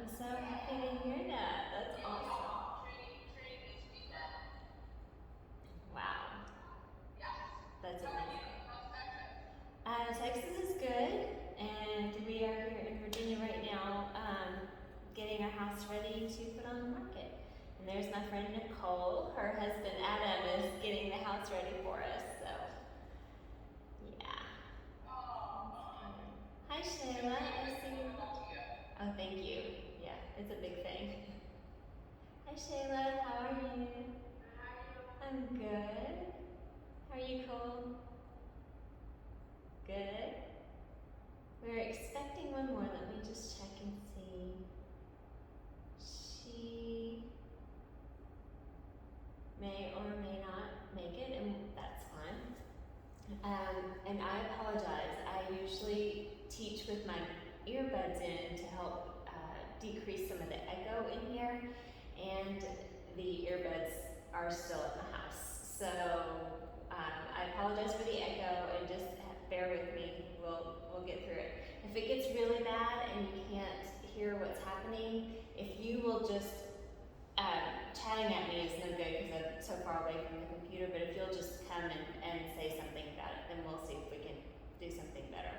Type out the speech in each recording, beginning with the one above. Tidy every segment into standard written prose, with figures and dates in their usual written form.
I'm so happy to hear that. That's awesome. Wow, that's amazing. Texas is good, and we are here in Virginia right now, getting our house ready to put on the market. And there's my friend Nicole. Her husband Adam is getting the house ready for us. So, yeah. Hi Shayla, I see you. Oh, thank you. Yeah, it's a big thing. Hi Shayla, how are you? I'm good. How are you, Cole? Good. We're expecting one more. Let me just check and see. She may or may not make it, and that's fine. And I apologize. I usually teach with my earbuds in to help decrease some of the echo in here, and the earbuds are still at my house. So I apologize for the echo, and just bear with me. We'll get through it. If it gets really bad and you can't hear what's happening, if you will just chatting at me is no good because I'm so far away from the computer, but if you'll just come and say something about it, then we'll see if we can do something better.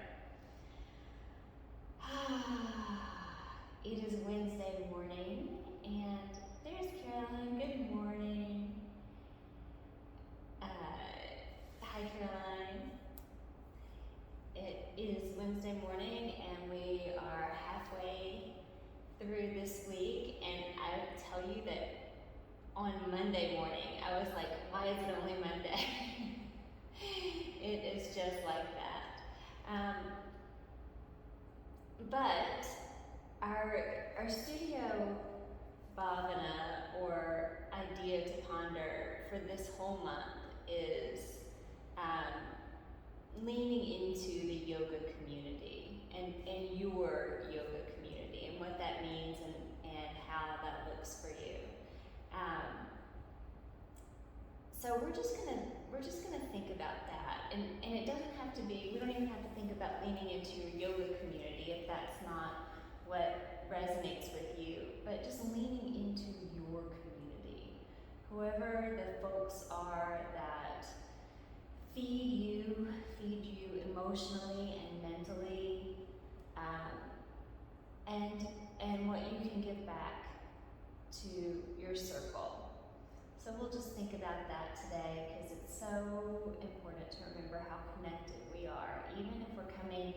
It is Wednesday morning, and there's Caroline. Good morning. Hi, Caroline. It is Wednesday morning, and we are halfway through this week, and I tell you that on Monday morning, I was like, why is it only Monday? It is just like that. But our studio bhavana, or idea to ponder for this whole month, is leaning into the yoga community and your yoga community and what that means and how that looks for you. So we're just gonna think about that, and it doesn't have to be. We don't even have to think about leaning into your yoga community if that's not what resonates with you. But just leaning into your community, whoever the folks are that feed you emotionally and mentally, and what you can give back to your circle. So we'll just think about that today because it's so important to remember how connected we are, even if we're coming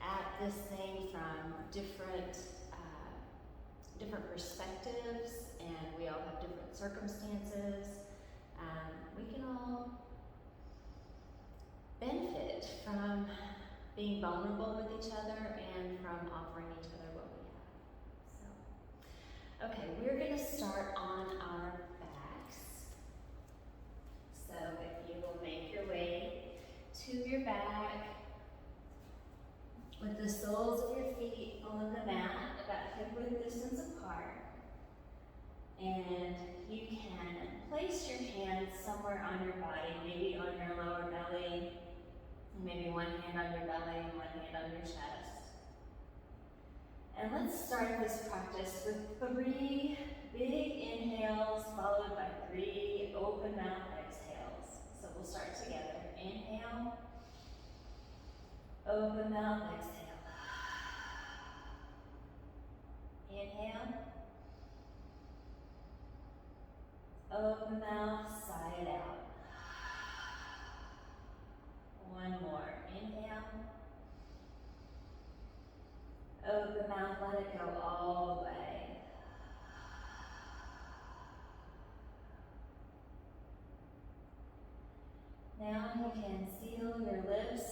at this thing from different perspectives, and we all have different circumstances. We can all benefit from being vulnerable with each other and from offering each other what we have. So, okay, we're going to start on our So if you will make your way to your back with the soles of your feet on the mat about hip-width distance apart, and you can place your hands somewhere on your body, maybe on your lower belly, maybe one hand on your belly and one hand on your chest. And let's start this practice with 3 big inhales followed by 3 open mouth exhales. So we'll start together. Inhale, open mouth exhale. Inhale, open mouth, sigh it out. One more. Inhale, open mouth, let it go all the way. Now you can seal your lips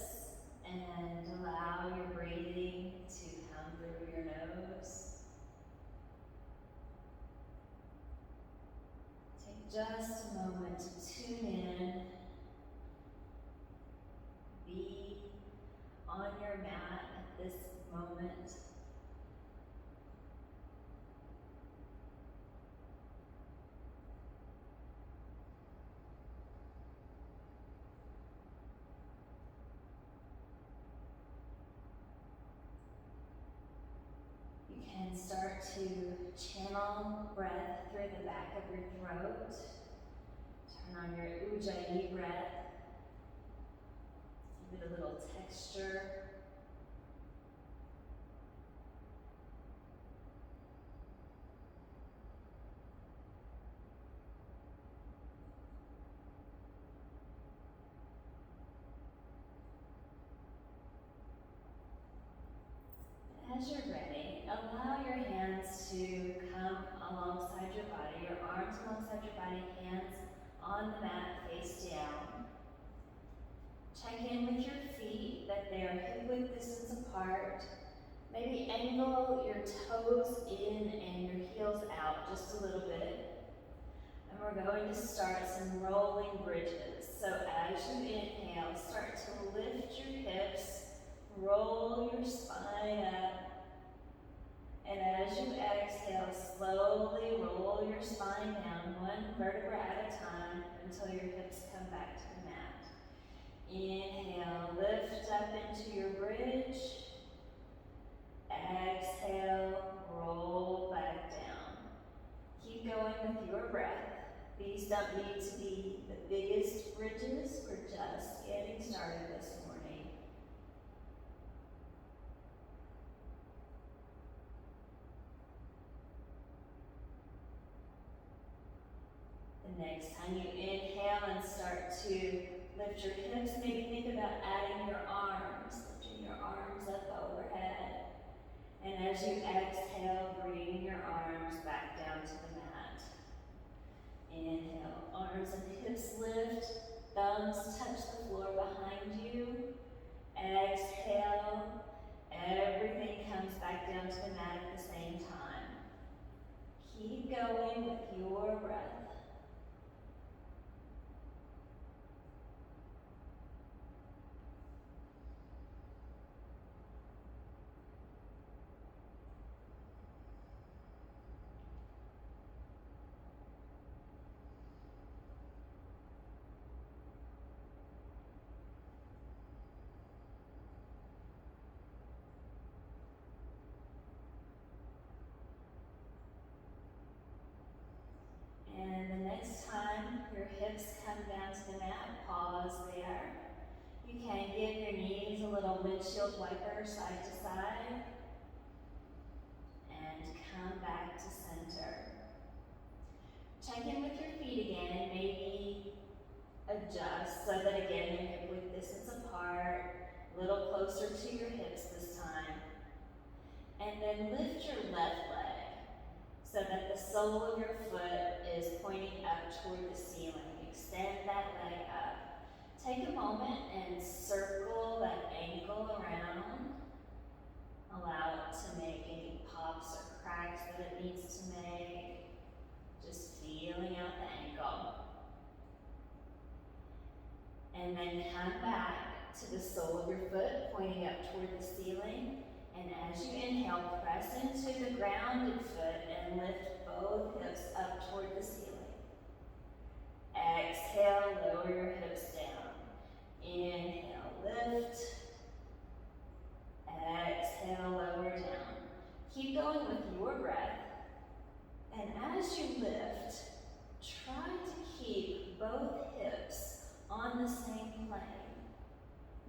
and allow your breathing to come through your nose. Take just a moment to tune in, be on your mat at this moment. You can And start to channel breath through the back of your throat. Turn on your Ujjayi breath. Give it a little texture. As you're ready, allow your hands to come alongside your body, your arms alongside your body, hands on the mat face down. Check in with your feet that they are hip-width distance apart. Maybe angle your toes in and your heels out just a little bit. And we're going to start some rolling bridges. So as you inhale, start to lift your hips, roll your spine up. And as you exhale, slowly roll your spine down, one vertebra at a time, until your hips come back to the mat. Inhale, lift up into your bridge. Exhale, roll back down. Keep going with your breath. These don't need to be the biggest bridges. We're just getting started this morning. The next time you inhale and start to lift your hips, maybe think about adding your arms, lifting your arms up overhead. And as you exhale, bring your arms back down to the mat. Inhale, arms and hips lift, thumbs touch the floor behind you. Exhale, everything comes back down to the mat at the same time. Keep going with your breath. And the next time your hips come down to the mat, pause there. You can give your knees a little windshield wiper side to side. And come back to center. Check in with your feet again and maybe adjust so that again your hip width distance apart, a little closer to your hips this time. And then lift your left leg so that the sole of your foot is pointing up toward the ceiling. Extend that leg up. Take a moment and circle that ankle around. Allow it to make any pops or cracks that it needs to make. Just feeling out the ankle. And then come back to the sole of your foot, pointing up toward the ceiling. And as you inhale, press into the grounded foot and lift both hips up toward the ceiling. Exhale, lower your hips down. Inhale, lift. Exhale, lower down. Keep going with your breath. And as you lift, try to keep both hips on the same plane.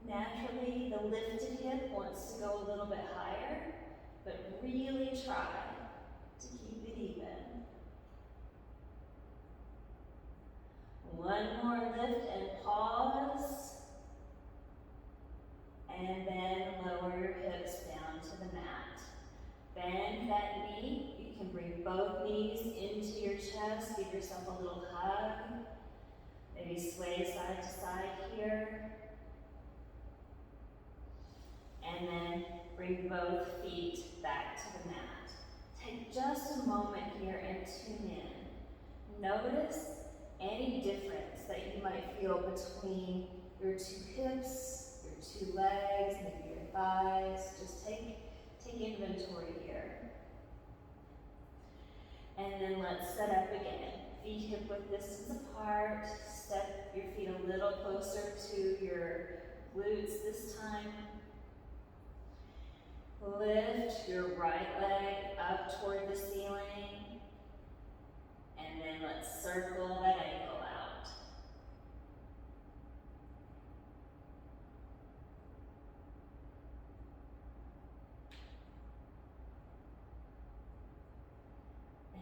Naturally, the lifted hip wants to go a little bit higher, but really try to keep it even. One more lift and pause. And then lower your hips down to the mat. Bend that knee. You can bring both knees into your chest. Give yourself a little hug. Maybe sway side to side here. And then bring both feet back to the mat. Take just a moment here and tune in. Notice any difference that you might feel between your two hips, your two legs, maybe your thighs. Just take inventory here. And then let's set up again. Feet hip width distance apart. Step your feet a little closer to your glutes this time. Lift your right leg up toward the ceiling, and then let's circle that ankle out.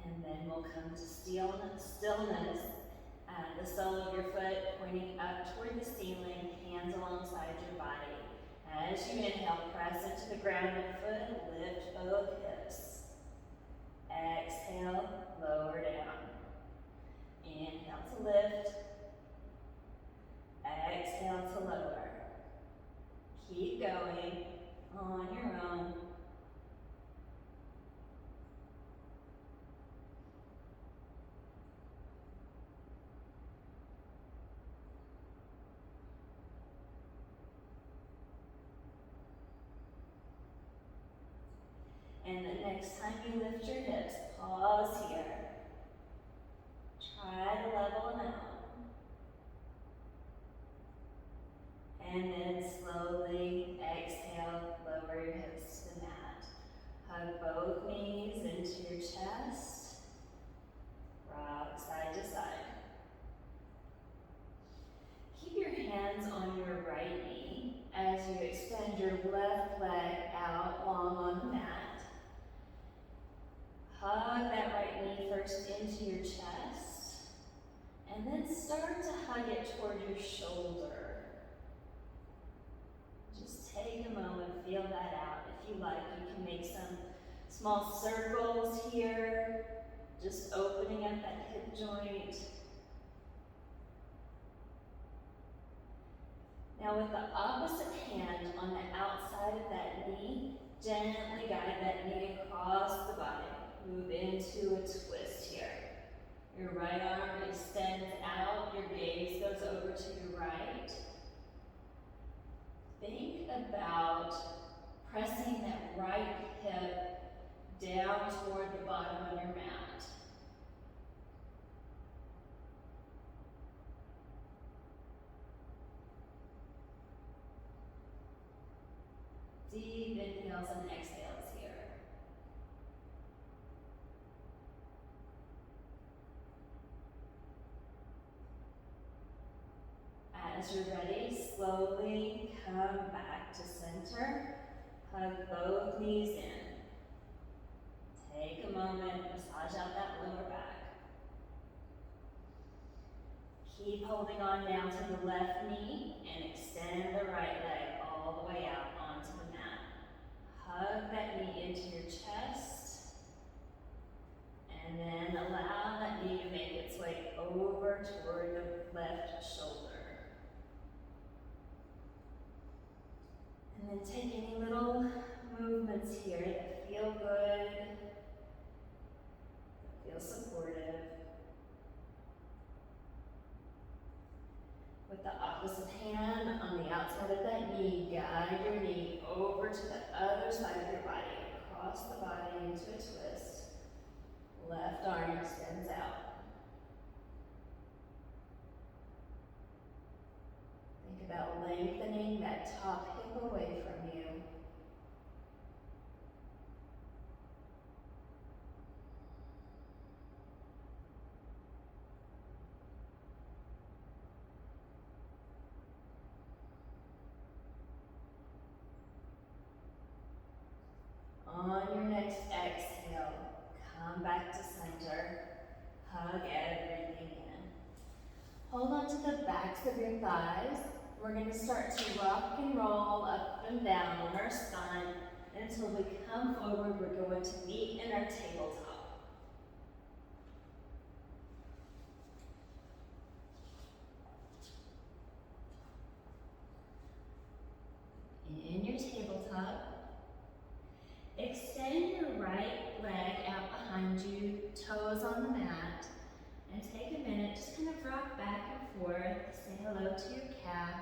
And then we'll come to stillness. The sole of your foot pointing up toward the ceiling, hands alongside your body. As you inhale, press into the grounded foot, lift both hips. Exhale, lower down. Inhale to lift. Exhale to lower. Keep going on your own. And the next time you lift your hips, pause here. Try to level them out. And then slowly exhale, lower your hips to the mat. Hug both knees into your chest. Rock side to side. Keep your hands on your right knee as you extend your left leg out long on the mat. Hug that right knee first into your chest, and then start to hug it toward your shoulder. Just take a moment, feel that out. If you like, you can make some small circles here, just opening up that hip joint. Now with the opposite hand on the outside of that knee, gently guide that knee across the body. Move into a twist here. Your right arm extends out, your gaze goes over to your right. Think about pressing that right hip down toward the bottom of your mat. Deep inhales and exhales here. As you're ready, slowly come back to center. Hug both knees in. Take a moment, massage out that lower back. Keep holding on down to the left knee and extend the right leg all the way out onto the mat. Hug that knee into your chest. And then allow that knee to make its way over toward the left shoulder. And then take any little movements here that feel good, that feel supportive. With the opposite hand on the outside of that knee, guide your knee over to the other side of your body, across the body into a twist. Left arm extends out. Think about lengthening that top hip away from you. On your next exhale, come back to center. Hug everything in. Hold on to the backs of your thighs. We're going to start to rock and roll up and down on our spine until we come forward. We're going to meet in our tabletop. In your tabletop, extend your right leg out behind you, toes on the mat, and take a minute, just kind of rock back and forth, say hello to your calf.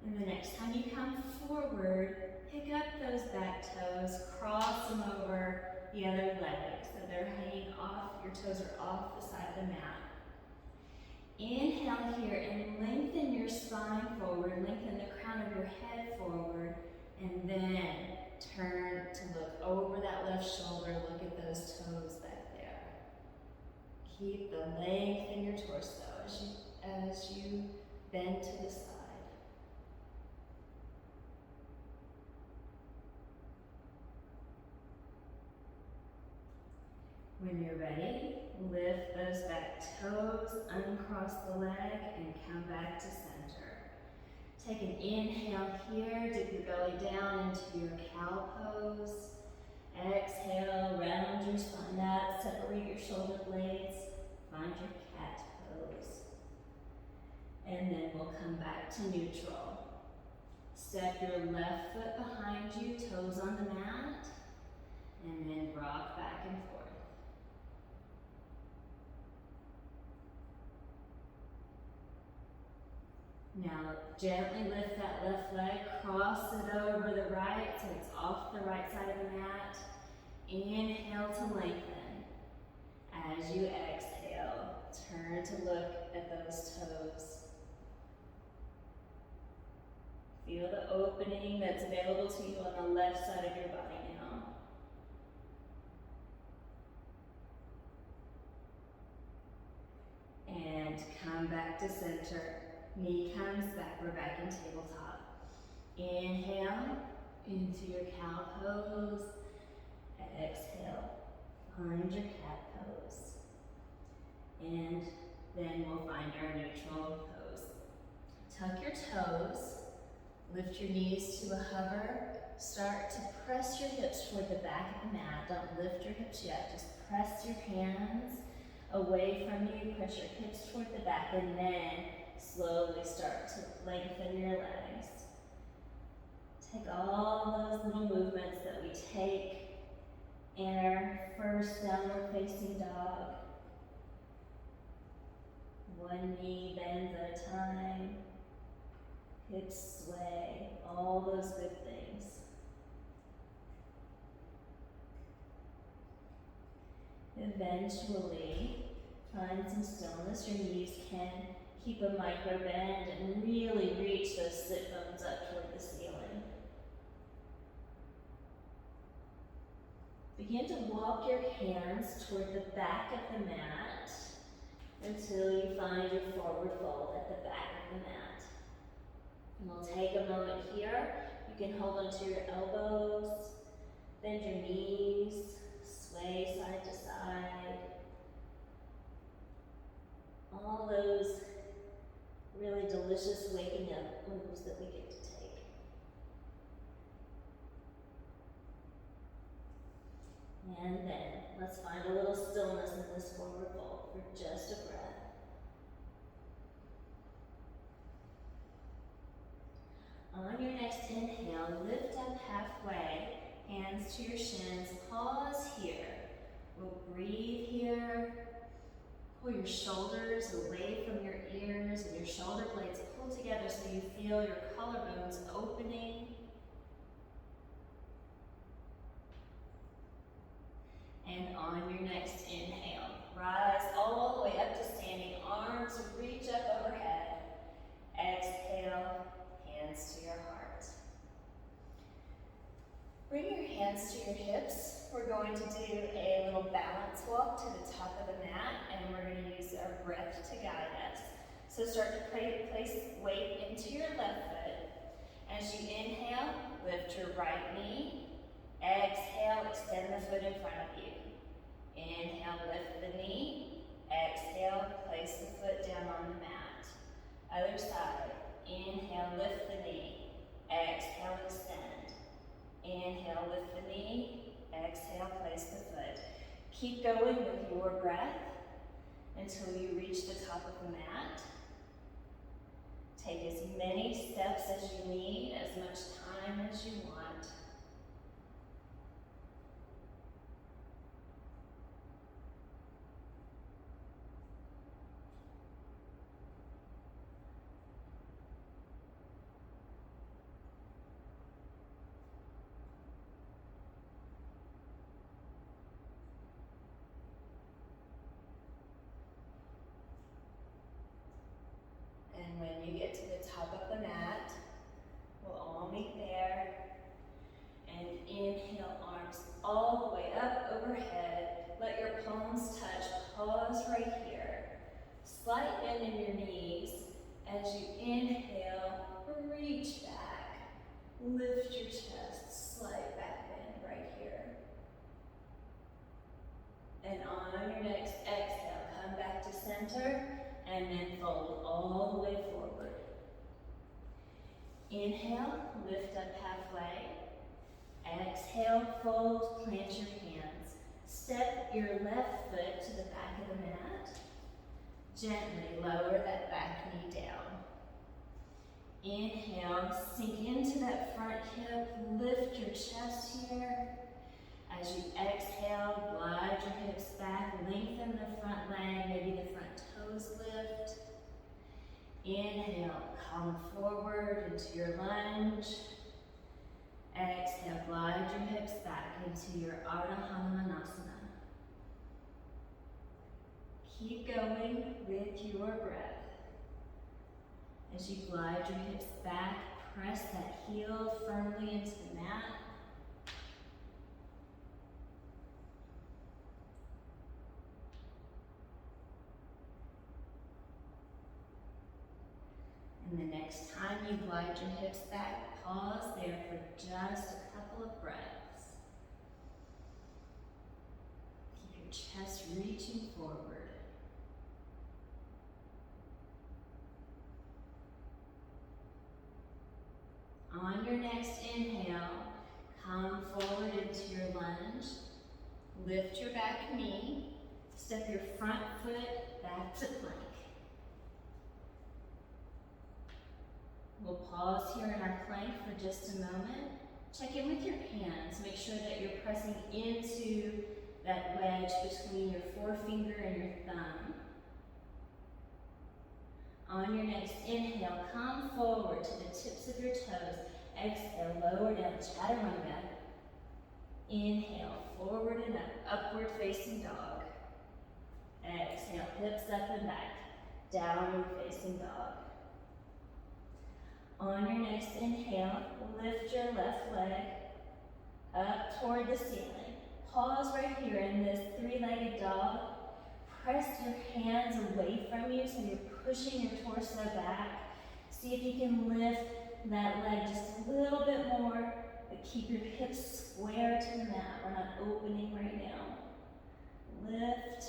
And the next time you come forward, pick up those back toes, cross them over the other leg so they're hanging off, your toes are off the side of the mat. Inhale here and lengthen your spine forward, lengthen the crown of your head forward, and then turn to look over that left shoulder, look at those toes back there. Keep the length in your torso as you bend to the side. When you're ready, lift those back toes, uncross the leg, and come back to center. Take an inhale here, dip your belly down into your cow pose. Exhale, round your spine up, separate your shoulder blades, find your cat pose. And then we'll come back to neutral. Step your left foot behind you, toes on the mat, and then rock back and forth. Now gently lift that left leg, cross it over the right so it's off the right side of the mat. Inhale to lengthen. As you exhale, turn to look at those toes. Feel the opening that's available to you on the left side of your body now. And come back to center. Knee comes back, we're back in tabletop. Inhale into your cow pose. Exhale, find your cat pose. And then we'll find our neutral pose. Tuck your toes, lift your knees to a hover. Start to press your hips toward the back of the mat. Don't lift your hips yet, just press your hands away from you, press your hips toward the back, and then slowly start to lengthen your legs. Take all those little movements that we take in our first downward facing dog. One knee bends at a time, hips sway, all those good things. Eventually, find some stillness. Your knees can keep a micro bend and really reach those sit bones up toward the ceiling. Begin to walk your hands toward the back of the mat until you find your forward fold at the back of the mat. And we'll take a moment here. You can hold onto your elbows, bend your knees, sway side to side. All those really delicious waking up moves that we get to take. And then let's find a little stillness in this forward fold for just a breath. On your next inhale, lift up halfway, hands to your shins, pause here. We'll breathe here. Pull your shoulders away from your ears and your shoulder blades pull together so you feel your collarbones opening. And on your next inhale, rise all the way up to standing, arms reach up overhead. Exhale, hands to your heart. Bring your hands to your hips. We're going to do a little balance walk to the top of the mat, and we're going to use our breath to guide us. So start to place weight into your left foot. As you inhale, lift your right knee. Exhale, extend the foot in front of you. Inhale, lift the knee. Exhale, place the foot down on the mat. Other side. Inhale, lift the knee. Exhale, extend. Inhale, lift the knee. Exhale, place the foot. Keep going with your breath until you reach the top of the mat. Take as many steps as you need, as much time as you want. all the way up overhead. Let your palms touch. Pause right here. Slight bend in your knees. As you inhale, reach back. Lift your chest. Slight back bend right here. And on your next exhale, come back to center and then fold all the way forward. Inhale, lift up halfway. Exhale, fold, plant your hands. Step your left foot to the back of the mat. Gently lower that back knee down. Inhale, sink into that front hip, lift your chest here. As you exhale, glide your hips back, lengthen the front leg, maybe the front toes lift. Inhale, come forward into your lunge. Exhale, glide your hips back into your Ardha Hanumanasana. Keep going with your breath. As you glide your hips back, press that heel firmly into the mat. And the next time you glide your hips back, pause there for just a couple of breaths. Keep your chest reaching forward. On your next inhale, come forward into your lunge. Lift your back knee. Step your front foot back to plank. We'll pause here in our plank for just a moment. Check in with your hands. Make sure that you're pressing into that wedge between your forefinger and your thumb. On your next inhale, come forward to the tips of your toes. Exhale, lower down, chaturanga. Inhale, forward and up, upward facing dog. Exhale, hips up and back, downward facing dog. On your next inhale, lift your left leg up toward the ceiling. Pause right here in this three-legged dog. Press your hands away from you so you're pushing your torso back. See if you can lift that leg just a little bit more, but keep your hips square to the mat. We're not opening right now. Lift.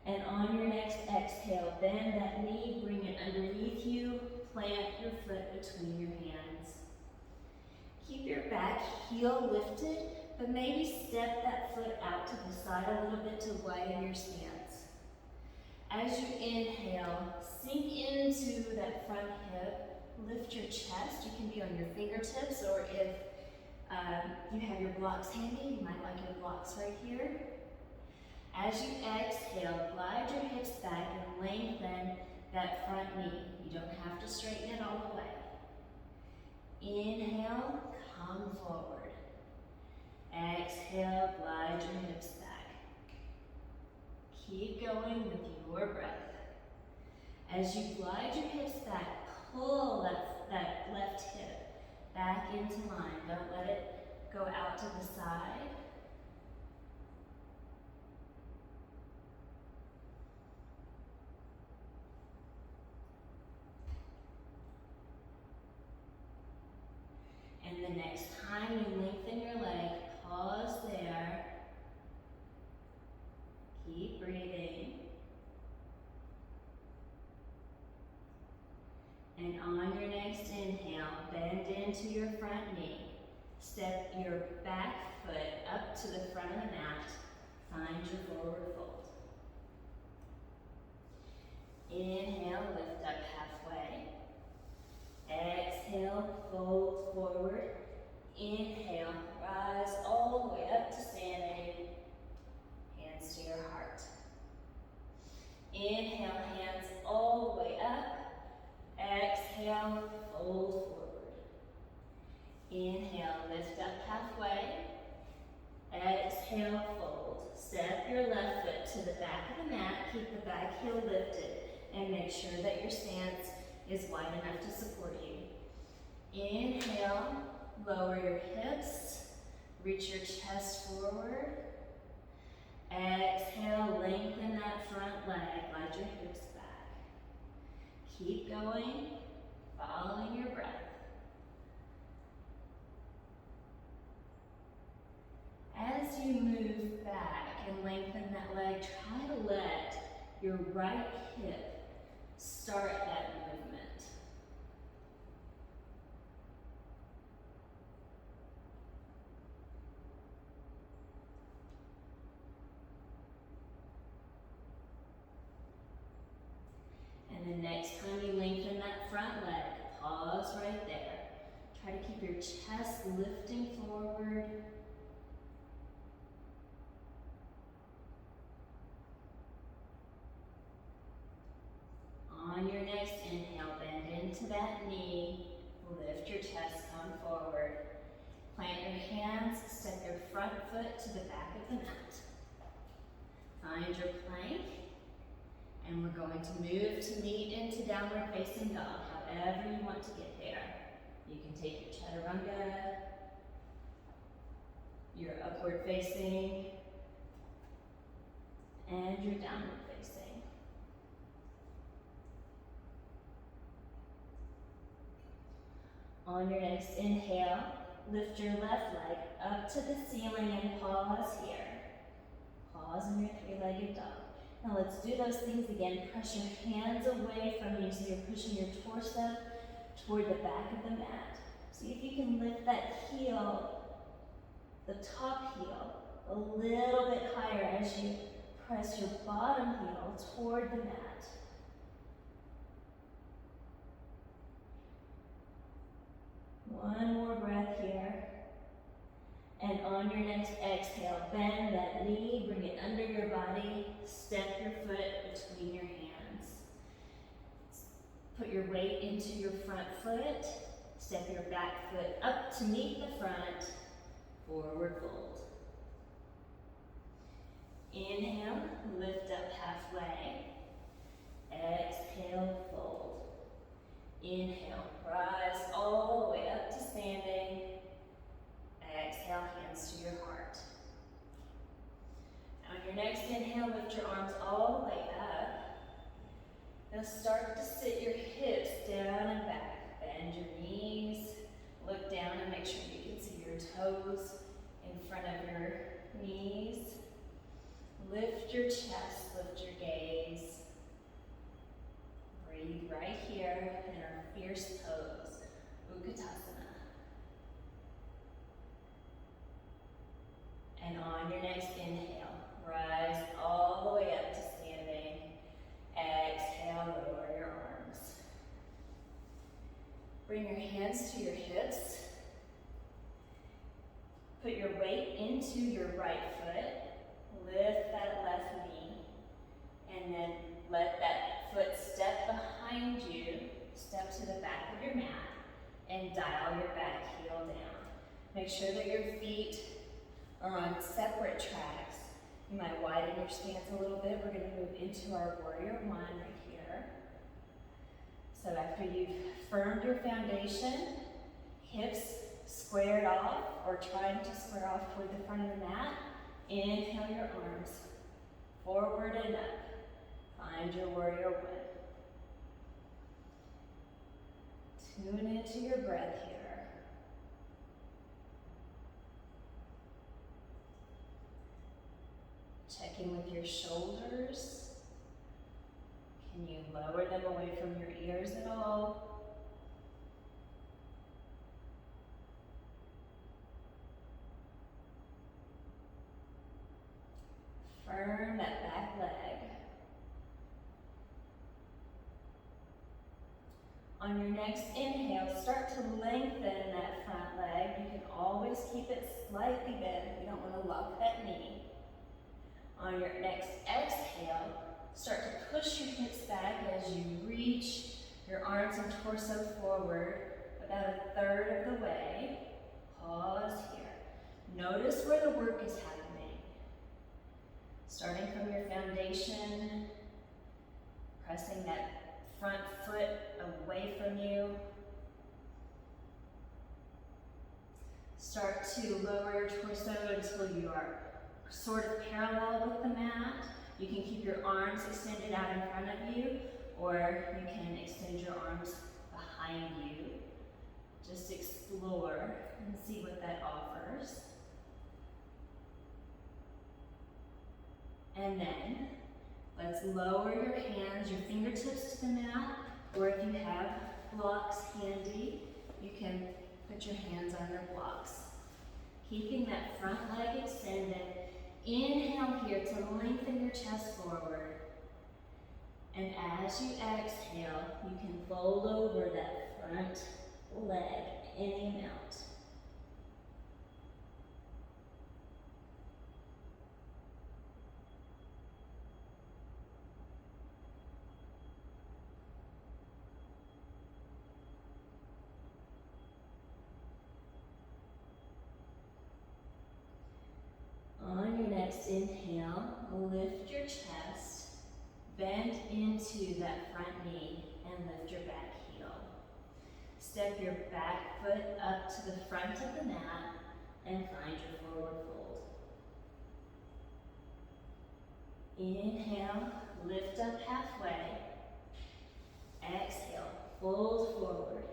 And on your next exhale, bend that knee, bring it underneath you. Plant your foot between your hands. Keep your back heel lifted, but maybe step that foot out to the side a little bit to widen your stance. As you inhale, sink into that front hip, lift your chest. You can be on your fingertips, or if you have your blocks handy, you might like your blocks right here. As you exhale, glide your hips back and lengthen that front knee. You don't have to straighten it all the way. Inhale, come forward. Exhale, glide your hips back. Keep going with your breath. As you glide your hips back, pull that left hip back into line. Don't let it go out to the side. And the next time you lengthen your leg, pause there. Keep breathing. And on your next inhale, bend into your front knee. Step your back foot up to the front of the mat. Find your forward fold. Inhale, lift up halfway. Exhale, fold forward. Inhale, rise all the way up to standing. Hands to your heart. Inhale, hands all the way up. Exhale, fold forward. Inhale, lift up halfway. Exhale, fold. Step your left foot to the back of the mat. Keep the back heel lifted and make sure that your stance is wide enough to support you. Inhale, lower your hips, Reach your chest forward. Exhale, lengthen that front leg, glide your hips back. Keep going, following your breath. As you move back and lengthen that leg, try to let your right hip start that movement. And the next time you lengthen that front leg, pause right there. Try to keep your chest lifting forward. On your next inhale, bend into that knee, lift your chest, come forward. Plant your hands, step your front foot to the back of the mat. Find your plank, and we're going to move to meet into downward facing dog, however you want to get there. You can take your chaturanga, your upward facing, and your downward facing. On your next inhale, lift your left leg up to the ceiling and pause here. Pause in your three-legged dog. Now let's do those things again. Press your hands away from you so you're pushing your torso toward the back of the mat. See if you can lift that heel, the top heel, a little bit higher as you press your bottom heel toward the mat. One more breath here. And on your next exhale, bend that knee, bring it under your body, step your foot between your hands. Put your weight into your front foot, step your back foot up to meet the front, forward fold. Inhale, lift up halfway. Exhale, fold. Inhale, rise all the way up to standing. Exhale, hands to your heart. On your next inhale, lift your arms all the way up. Now start to sit your hips down and back. Bend your knees. Look down and make sure you can see your toes in front of your knees. Lift your chest, lift your gaze. Breathe right here in our fierce pose, Utkatasana. And on your next inhale, rise all the way up to standing. Exhale, lower your arms. Bring your hands to your hips. Put your weight into your right foot. Lift that left knee. And then let that foot step behind you. Step to the back of your mat. And dial your back heel down. Make sure that your feet are on separate tracks. You might widen your stance a little bit. We're going to move into our warrior one right here. So after you've firmed your foundation, hips squared off or trying to square off toward the front of the mat, inhale your arms forward and up. Find your warrior one. Tune into your breath here. Check in with your shoulders. Can you lower them away from your ears at all? Firm that back leg. On your next inhale, start to lengthen that front leg. You can always keep it slightly bent. You don't want to lock that knee. On your next exhale, start to push your hips back as you reach your arms and torso forward about a third of the way. Pause here. Notice where the work is happening. Starting from your foundation, pressing that front foot away from you. Start to lower your torso until you are sort of parallel with the mat. You can keep your arms extended out in front of you, or you can extend your arms behind you. Just explore and see what that offers. And then, let's lower your hands, your fingertips to the mat, or if you have blocks handy, you can put your hands on your blocks. Keeping that front leg extended. Inhale here to lengthen your chest forward. And as you exhale, you can fold over that front leg any amount. On your next inhale, lift your chest, bend into that front knee, and lift your back heel. Step your back foot up to the front of the mat and find your forward fold. Inhale, lift up halfway. Exhale, fold forward.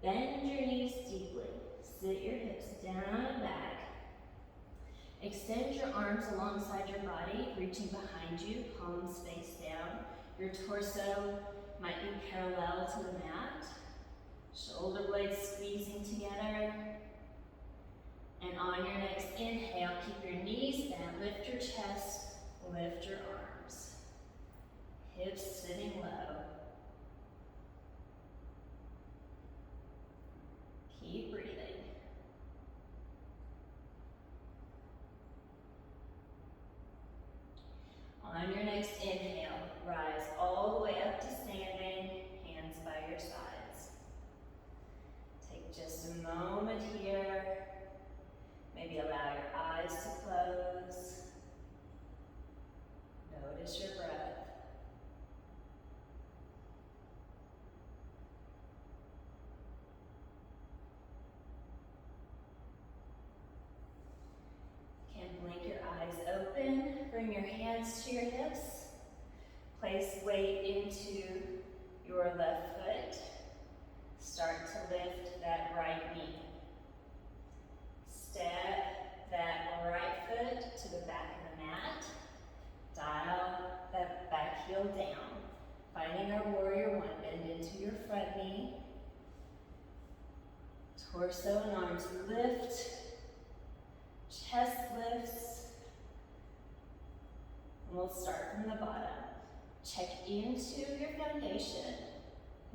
Bend your knees deeply. Sit your hips down and back. Extend your arms alongside your body, reaching behind you, palms face down. Your torso might be parallel to the mat. Shoulder blades squeezing together. And on your next inhale, keep your knees bent, lift your chest, lift your arms. Hips sitting low. Keep breathing. On your next inhale, rise all the way up to standing, hands by your sides. Take just a moment here. Maybe allow your eyes to close. Notice your breath. Blink your eyes open, bring your hands to your hips, place weight into your left foot, start to lift that right knee. Step that right foot to the back of the mat, dial that back heel down, finding our warrior one, bend into your front knee, torso and arms lift, chest lifts, and we'll start from the bottom. Check into your foundation.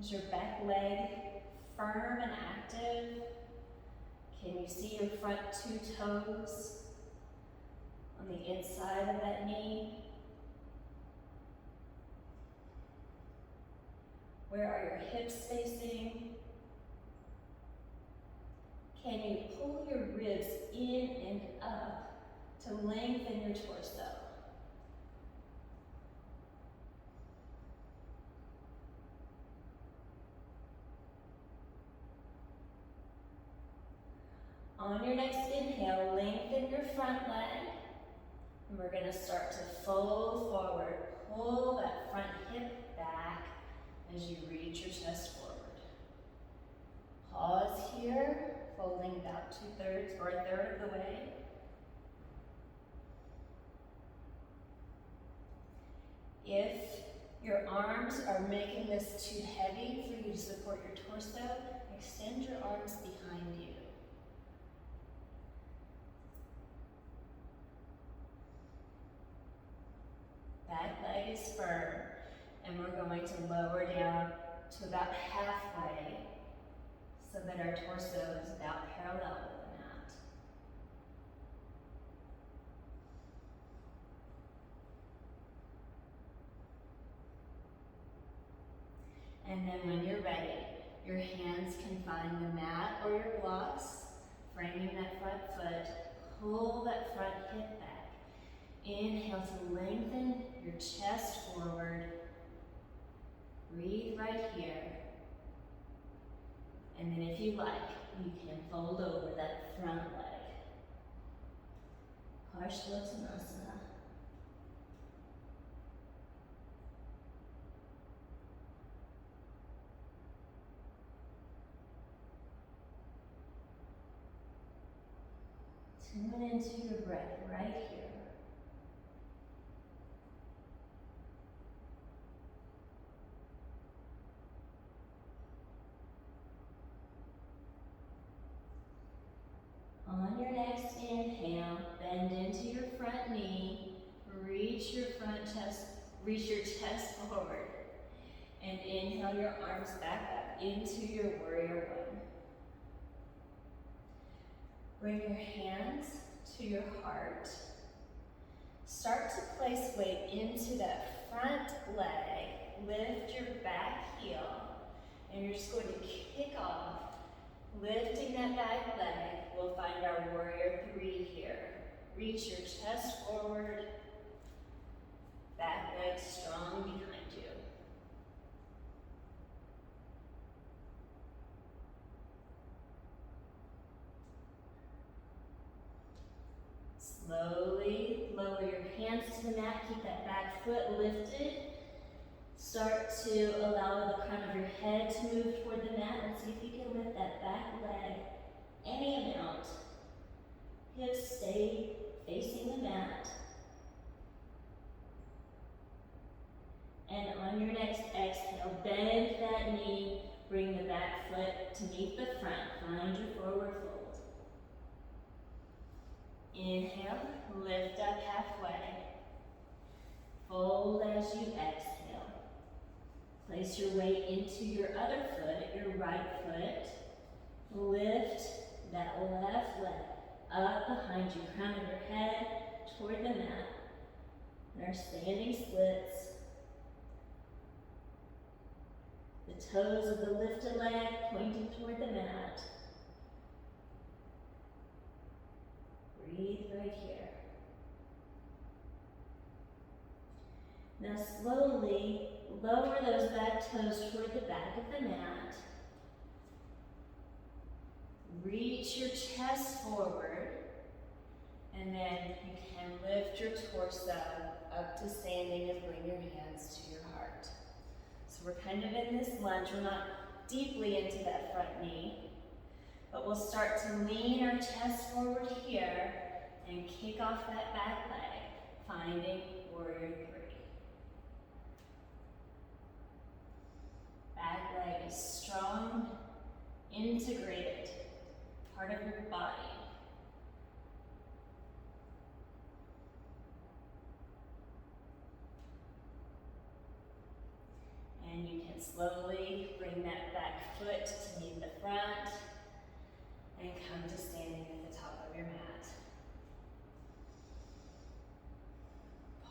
Is your back leg firm and active? Can you see your front two toes on the inside of that knee? Where are your hips facing? Can you pull your ribs in and up to lengthen your torso? On your next inhale, lengthen your front leg. And we're going to start to fold forward. Pull that front hip back as you reach your chest forward. Pause here, folding about 2/3 or 1/3 of the way. If your arms are making this too heavy for you to support your torso, extend your arms behind you. Back leg is firm, and we're going to lower down to about halfway so that our torso is about parallel with the mat. And then when you're ready, your hands can find the mat or your blocks, framing that front foot. Pull that front hip back. Inhale to lengthen your chest forward. Breathe right here. And then if you like, you can fold over that front leg. Parshvottanasana. Tune into your breath right here. On your next inhale, bend into your front knee, reach your chest forward, and inhale your arms back up into your warrior one. Bring your hands to your heart. Start to place weight into that front leg. Lift your back heel, and you're just going to kick off. Lifting that back leg, we'll find our warrior three here. Reach your chest forward, back leg strong behind you. Slowly lower your hands to the mat, keep that back foot lifted. Start to allow the crown of your head to move toward the mat and see if you can lift that back leg any amount. Hips stay facing the mat. And on your next exhale, bend that knee, bring the back foot to meet the front. Find your forward fold. Inhale, lift up halfway. Fold as you exhale. Place your weight into your other foot, your right foot. Lift that left leg up behind you, crown of your head toward the mat. And our standing splits. The toes of the lifted leg pointing toward the mat. Breathe right here. Now slowly lower those back toes toward the back of the mat. Reach your chest forward, and then you can lift your torso up to standing and bring your hands to your heart. So we're kind of in this lunge. We're not deeply into that front knee, but we'll start to lean our chest forward here and kick off that back leg, finding warrior three. Back leg is strong, integrated, part of your body. And you can slowly bring that back foot to meet the front and come to standing at the top of your mat.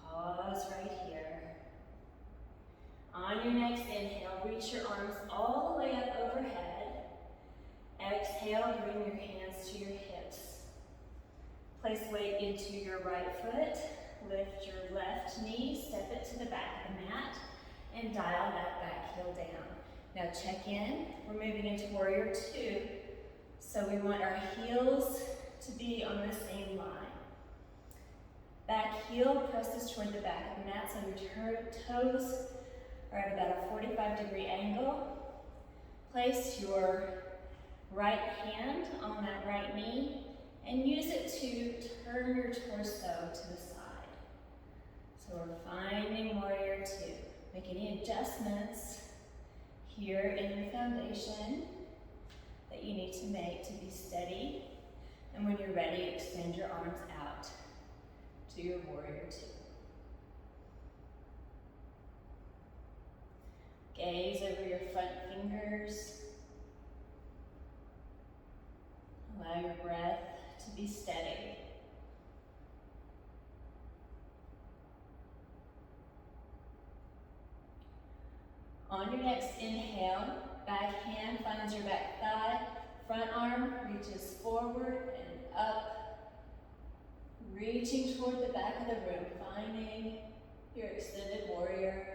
Pause right here. On your next inhale, reach your arms all the way up overhead. Exhale, bring your hands to your hips. Place weight into your right foot. Lift your left knee, step it to the back of the mat, and dial that back heel down. Now check in. We're moving into warrior two. So we want our heels to be on the same line. Back heel presses toward the back of the mat, so your toes are at about a 45-degree angle. Place your right hand on that right knee and use it to turn your torso to the side. So we're finding warrior two. Make any adjustments here in your foundation that you need to make to be steady. And when you're ready, extend your arms out to your warrior two. Gaze over your front fingers. Allow your breath to be steady. On your next inhale, back hand finds your back thigh, front arm reaches forward and up, reaching toward the back of the room, finding your extended warrior.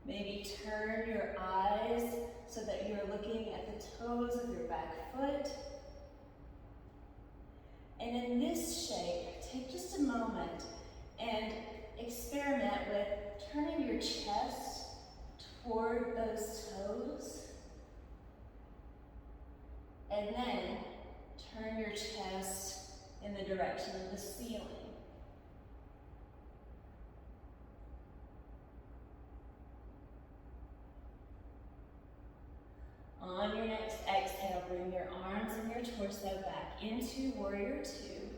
Maybe turn turn your eyes so that you're looking at the toes of your back foot. And in this shape, take just a moment and experiment with turning your chest toward those toes. And then turn your chest in the direction of the ceiling. On your next exhale, bring your arms and your torso back into Warrior Two.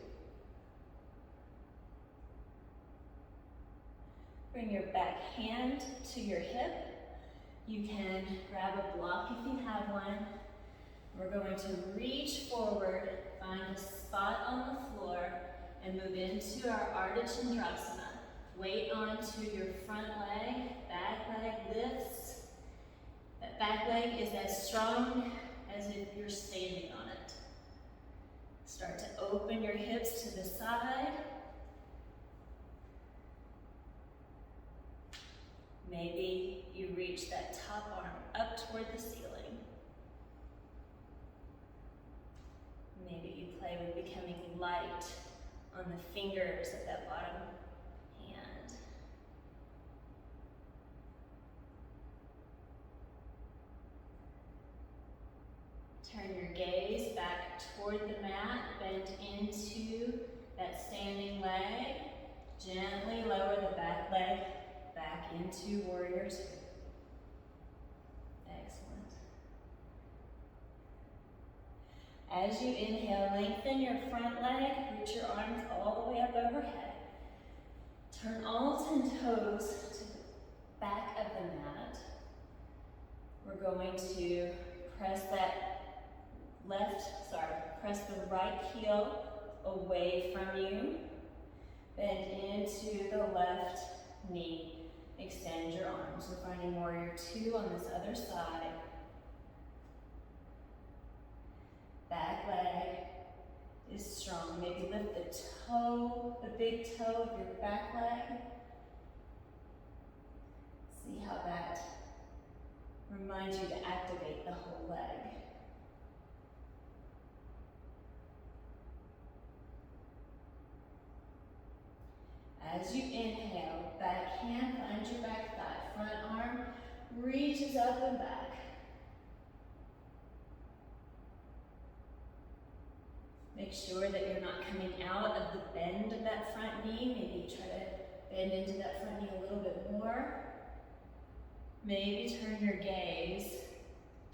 Bring your back hand to your hip. You can grab a block if you have one. We're going to reach forward, find a spot on the floor, and move into our Ardha Chandrasana. Weight onto your front leg, back leg lifts. That back leg is as strong as if you're standing on it. Start to open your hips to the side. Maybe you reach that top arm up toward the ceiling. Maybe you play with becoming light on the fingers of that bottom hand. Turn your gaze back toward the mat, bend into that standing leg. Gently lower the back leg back into Warrior Two. Excellent. As you inhale, lengthen your front leg, reach your arms all the way up overhead. Turn all 10 toes to the back of the mat. We're going to press press the right heel away from you. Bend into the left knee. Extend your arms. We're finding Warrior Two on this other side. Back leg is strong. Maybe lift the big toe of your back leg. See how that reminds you to activate the whole leg. As you inhale, back hand finds your back thigh. Front arm reaches up and back. Make sure that you're not coming out of the bend of that front knee. Maybe try to bend into that front knee a little bit more. Maybe turn your gaze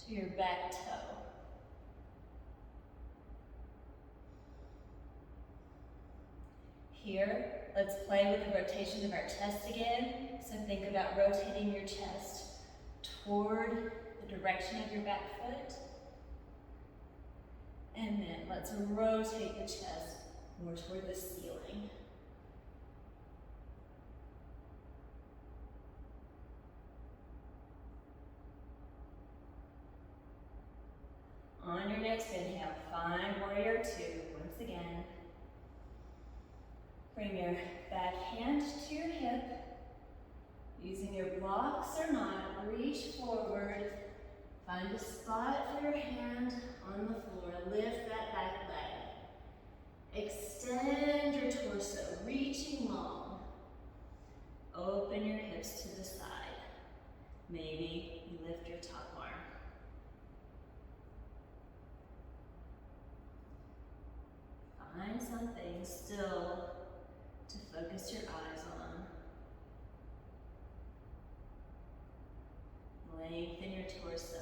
to your back toe. Here, let's play with the rotation of our chest again. So think about rotating your chest toward the direction of your back foot. And then let's rotate the chest more toward the ceiling. On your next inhale, find Warrior Two once again. Bring your back hand to your hip. Using your blocks or not, reach forward. Find a spot for your hand on the floor. Lift that back leg. Extend your torso, reaching long. Open your hips to the side. Maybe you lift your top arm. Find something still to focus your eyes on. Lengthen your torso.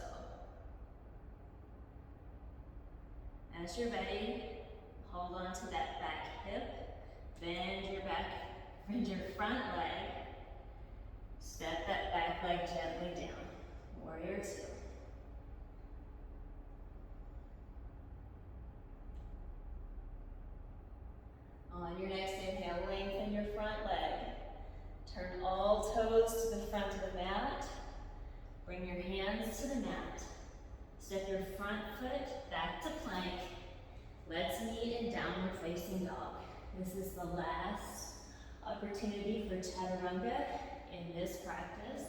As you're ready, hold on to that back hip. Bend your front leg. Step that back leg gently down. Warrior Two. On your next inhale, lengthen your front leg. Turn all toes to the front of the mat. Bring your hands to the mat. Step your front foot back to plank. Let's meet in downward facing dog. This is the last opportunity for chaturanga in this practice.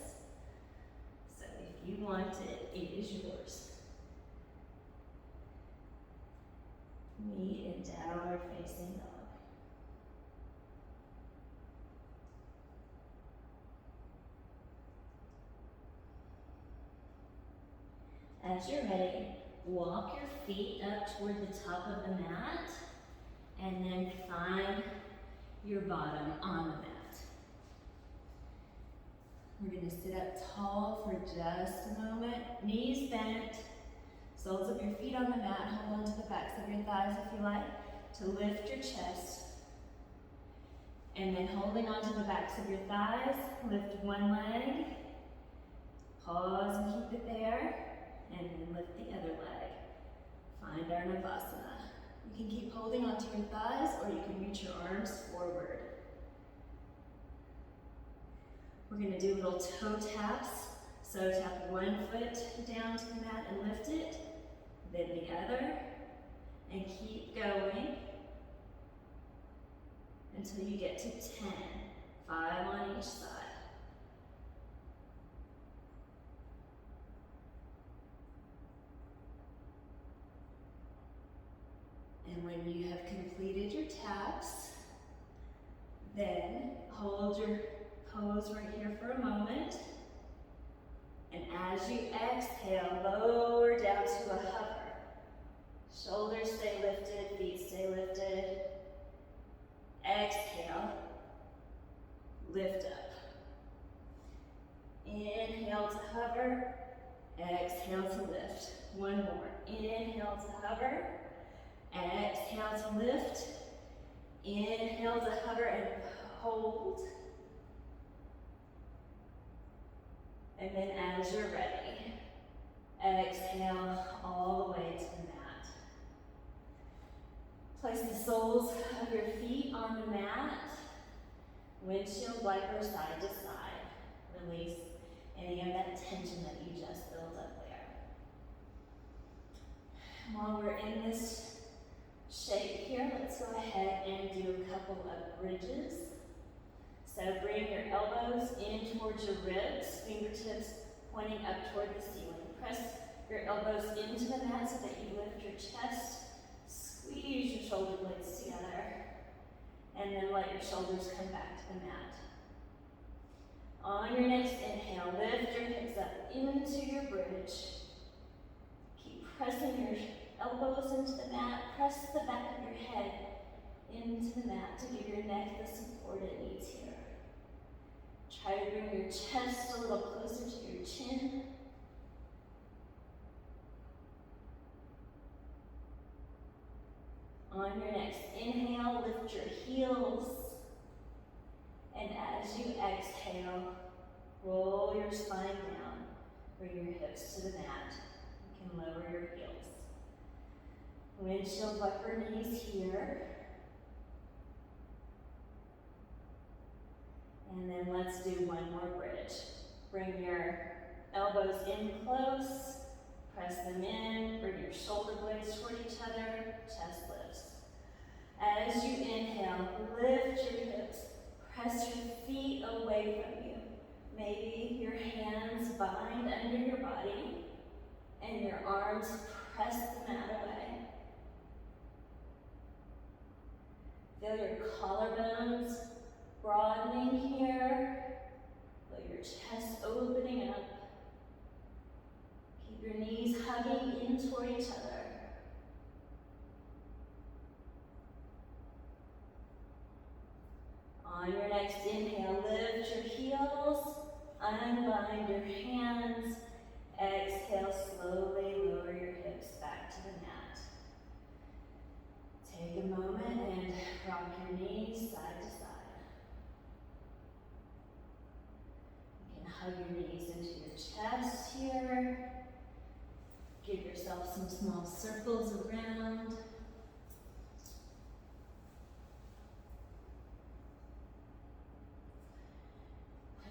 So we If you want it, it is yours. Meet in downward facing dog. As you're ready, walk your feet up toward the top of the mat and then find your bottom on the mat. We're going to sit up tall for just a moment, knees bent, soles of your feet on the mat, hold on to the backs of your thighs if you like, to lift your chest. And then holding on to the backs of your thighs, lift one leg, pause and keep it there, and then lift the other leg. Find our Navasana. You can keep holding onto your thighs or you can reach your arms forward. We're going to do little toe taps. So tap one foot down to the mat and lift it, then the other, and keep going until you get to 10, 5 on each side. And when you have completed your taps, then hold your pose right here for a moment. And as you exhale, lower down to a hover. Shoulders stay lifted, feet stay lifted. Exhale, lift up. Inhale to hover, exhale to lift. One more. Inhale to hover, exhale to lift. Inhale to hover and hold. And then as you're ready, exhale all the way to the mat. Place the soles of your feet on the mat. Windshield wiper side to side. Release any of that tension that you just built up there. While we're in this shape here, let's go ahead and do a couple of bridges. So bring your elbows in towards your ribs, fingertips pointing up toward the ceiling. Press your elbows into the mat so that you lift your chest. Squeeze your shoulder blades together. And then let your shoulders come back to the mat. On your next inhale, lift your hips up into your bridge. Keep pressing your elbows into the mat. Press the back of your head into the mat to give your neck the support it needs here. Try to bring your chest a little closer to your chin. On your next inhale, lift your heels. And as you exhale, roll your spine down. Bring your hips to the mat. You can lower your heels. Windshield wiper knees here. And then let's do one more bridge. Bring your elbows in close, press them in, bring your shoulder blades toward each other, chest lifts. As you inhale, lift your hips, press your feet away from you. Maybe your hands bind under your body and your arms press the mat away. Feel your collarbones broadening here. Feel your chest opening up. Keep your knees hugging in toward each other. On your next inhale, lift your heels, unbind your hands. Exhale, slowly lower your hips back to the mat. Take a moment and rock your knees side to side. You can hug your knees into your chest here. Give yourself some small circles around.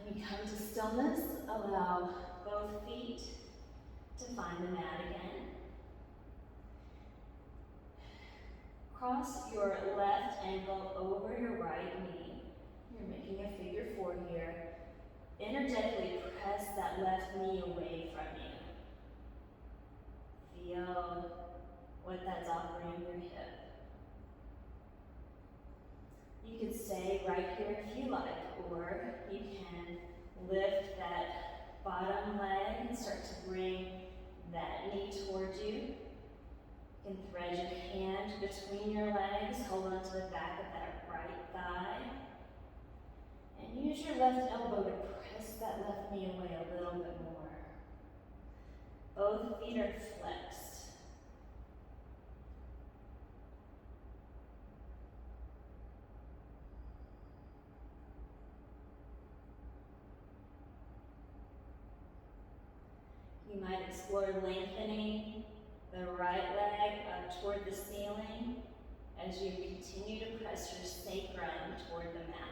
When you come to stillness, allow both feet to find the mat again. Cross your left ankle over your right knee. You're making a figure 4 here. Energetically press that left knee away from you. Feel what that's offering your hip. You can stay right here if you like, or you can lift that bottom leg and start to bring that knee towards you. You can thread your hand between your legs, hold on to the back of that right thigh, and use your left elbow to press that left knee away a little bit more. Both feet are flexed. You might explore lengthening the right leg up toward the ceiling as you continue to press your sacrum toward the mat.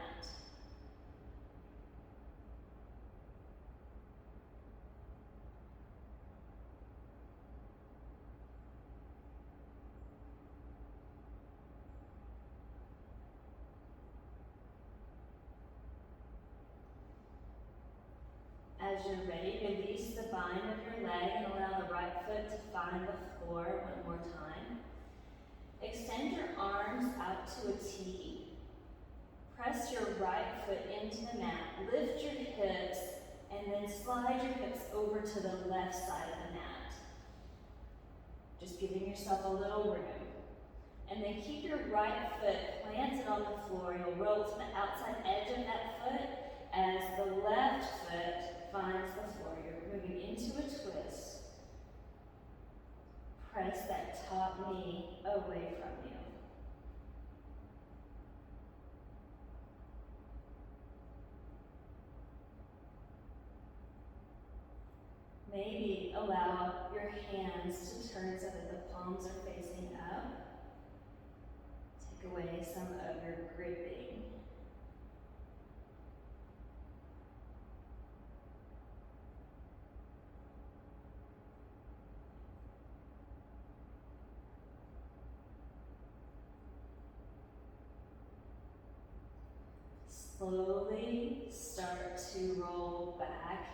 As you're ready, release the bind of your leg and allow the right foot to find the floor one more time. Extend your arms out to a T. Press your right foot into the mat, lift your hips, and then slide your hips over to the left side of the mat. Just giving yourself a little room. And then keep your right foot planted on the floor. You'll roll to the outside edge of that foot as the left foot finds the floor. You're moving into a twist. Press that top knee away from you. Maybe allow your hands to turn so that the palms are facing up. Take away some of your gripping. Slowly start to roll back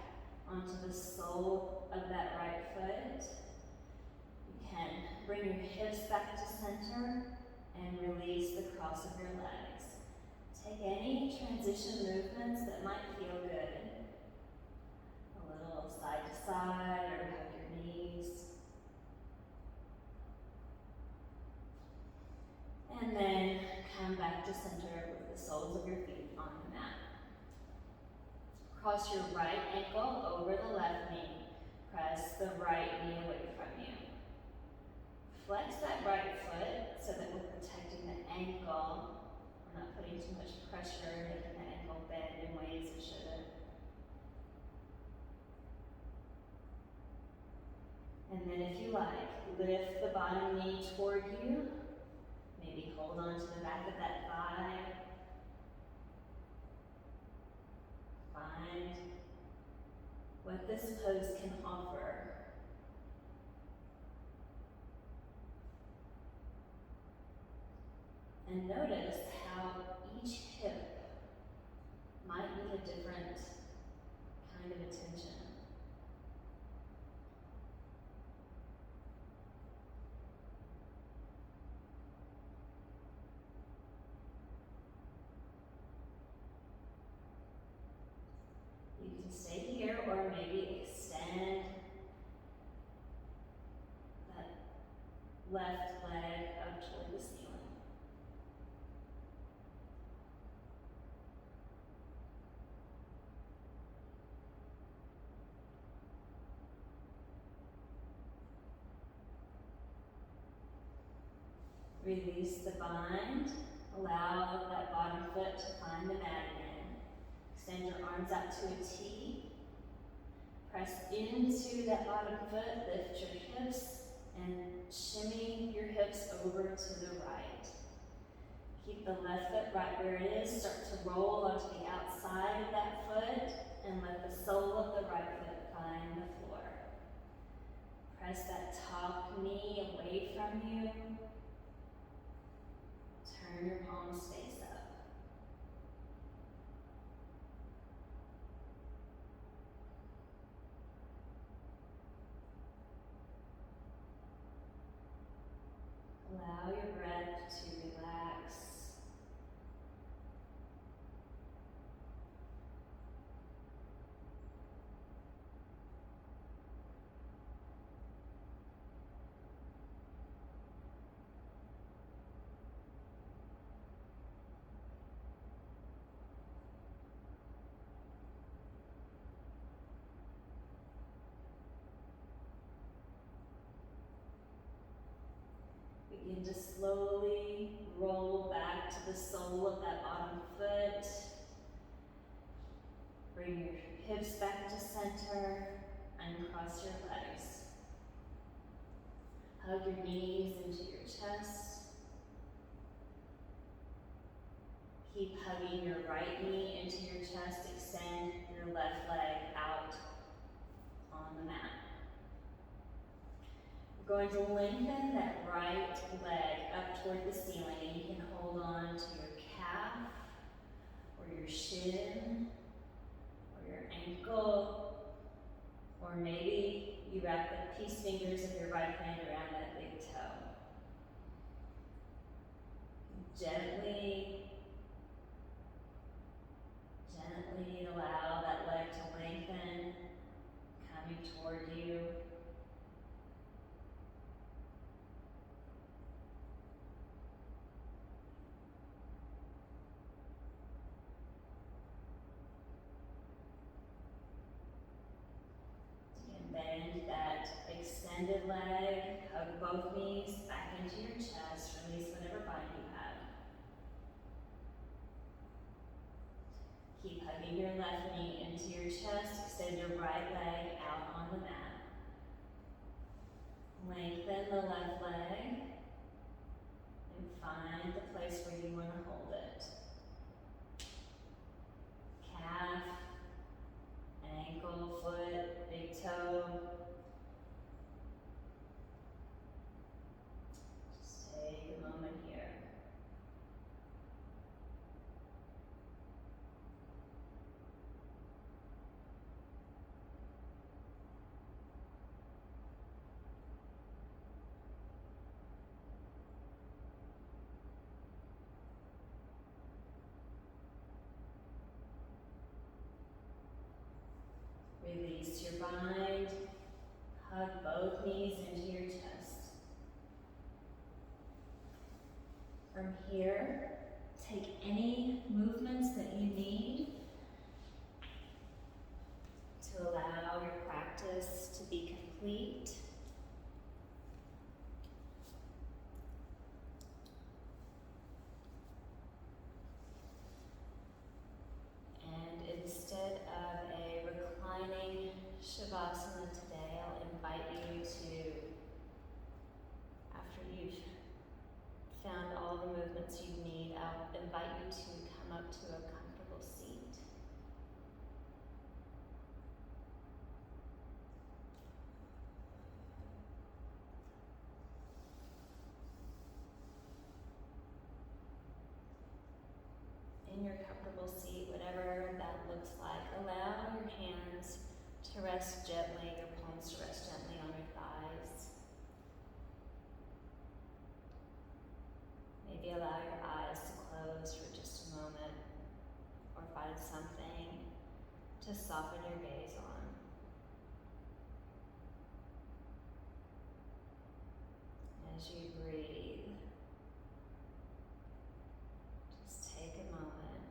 onto the sole of that right foot. You can bring your hips back to center and release the cross of your legs. Take any transition movements that might feel good. A little side to side or hug your knees. And then come back to center with the soles of your feet on the mat. Cross your right ankle over the left knee. Press the right knee away from you. Flex that right foot so that we're protecting the ankle. We're not putting too much pressure, making the ankle bend in ways it shouldn't. And then if you like, lift the bottom knee toward you. Maybe hold on to the back of that thigh. Find what this pose can offer. And notice how each hip might need a different kind of attention. You can stay here or maybe extend that left leg up toward the ceiling. Release the bind. Allow that bottom foot to find the mat again. Extend your arms out to a T. Press into that bottom foot, lift your hips, and shimmy your hips over to the right. Keep the left foot right where it is. Start to roll onto the outside of that foot, and let the sole of the right foot find the floor. Press that top knee away from you. Turn your palms face up. slowly roll back to the sole of that bottom foot. Bring your hips back to center, uncross your legs. Hug your knees into your chest. Keep hugging your right knee into your chest. Extend your left leg out on the mat. We're going to lengthen that right leg up toward the ceiling, and you can hold on to your calf or your shin or your ankle, or maybe you wrap the peace fingers of your right hand around that big toe. Gently allow that leg to lengthen, coming toward you. You can bend that extended leg, hug both knees back into your chest, release whatever bind you have. Keep hugging your left knee into your chest, extend your right leg out on the mat. Lengthen the left leg and find the place where you want to hold it. Calf, ankle, foot, big toe. Just take a moment here. Release your bind. Hug both knees into your chest. From here, take any movements that you need to allow your practice to be complete. And instead of a reclining Shavasana today, I'll invite you to, after you've found all the movements you need, I'll invite you to come up to a comfortable seat. In your comfortable seat, whatever that looks like, allow your hands to rest gently, your palms to rest gently on your thighs. Maybe allow your eyes to close for just a moment, or find something to soften your gaze on. As you breathe, just take a moment,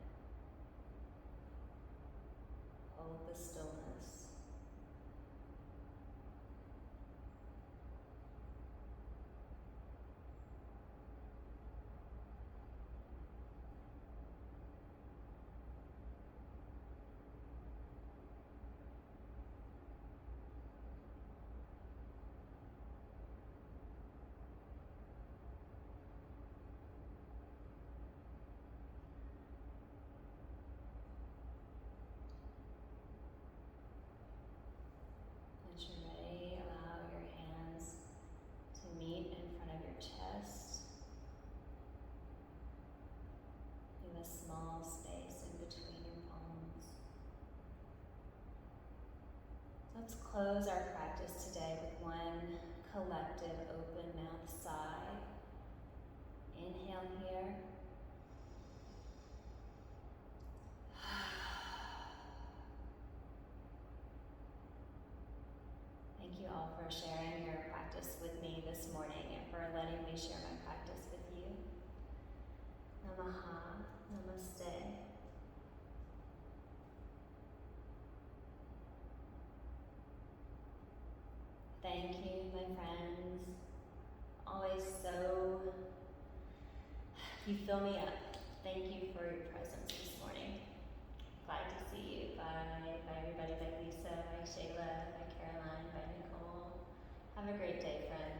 hold the stillness. As you're ready, allow your hands to meet in front of your chest. Leave a small space in between your palms. Let's close our practice today with one collective open mouth sigh. Inhale here. Thank you all for sharing your practice with me this morning and for letting me share my practice with you. Namaha, namaste. Thank you, my friends. Always so You fill me up. Thank you for your presence this morning. Glad to see you. Bye. Bye, everybody. Bye, Lisa. Bye, Shayla. Bye, Caroline. Bye, Nicole. Have a great day, friends.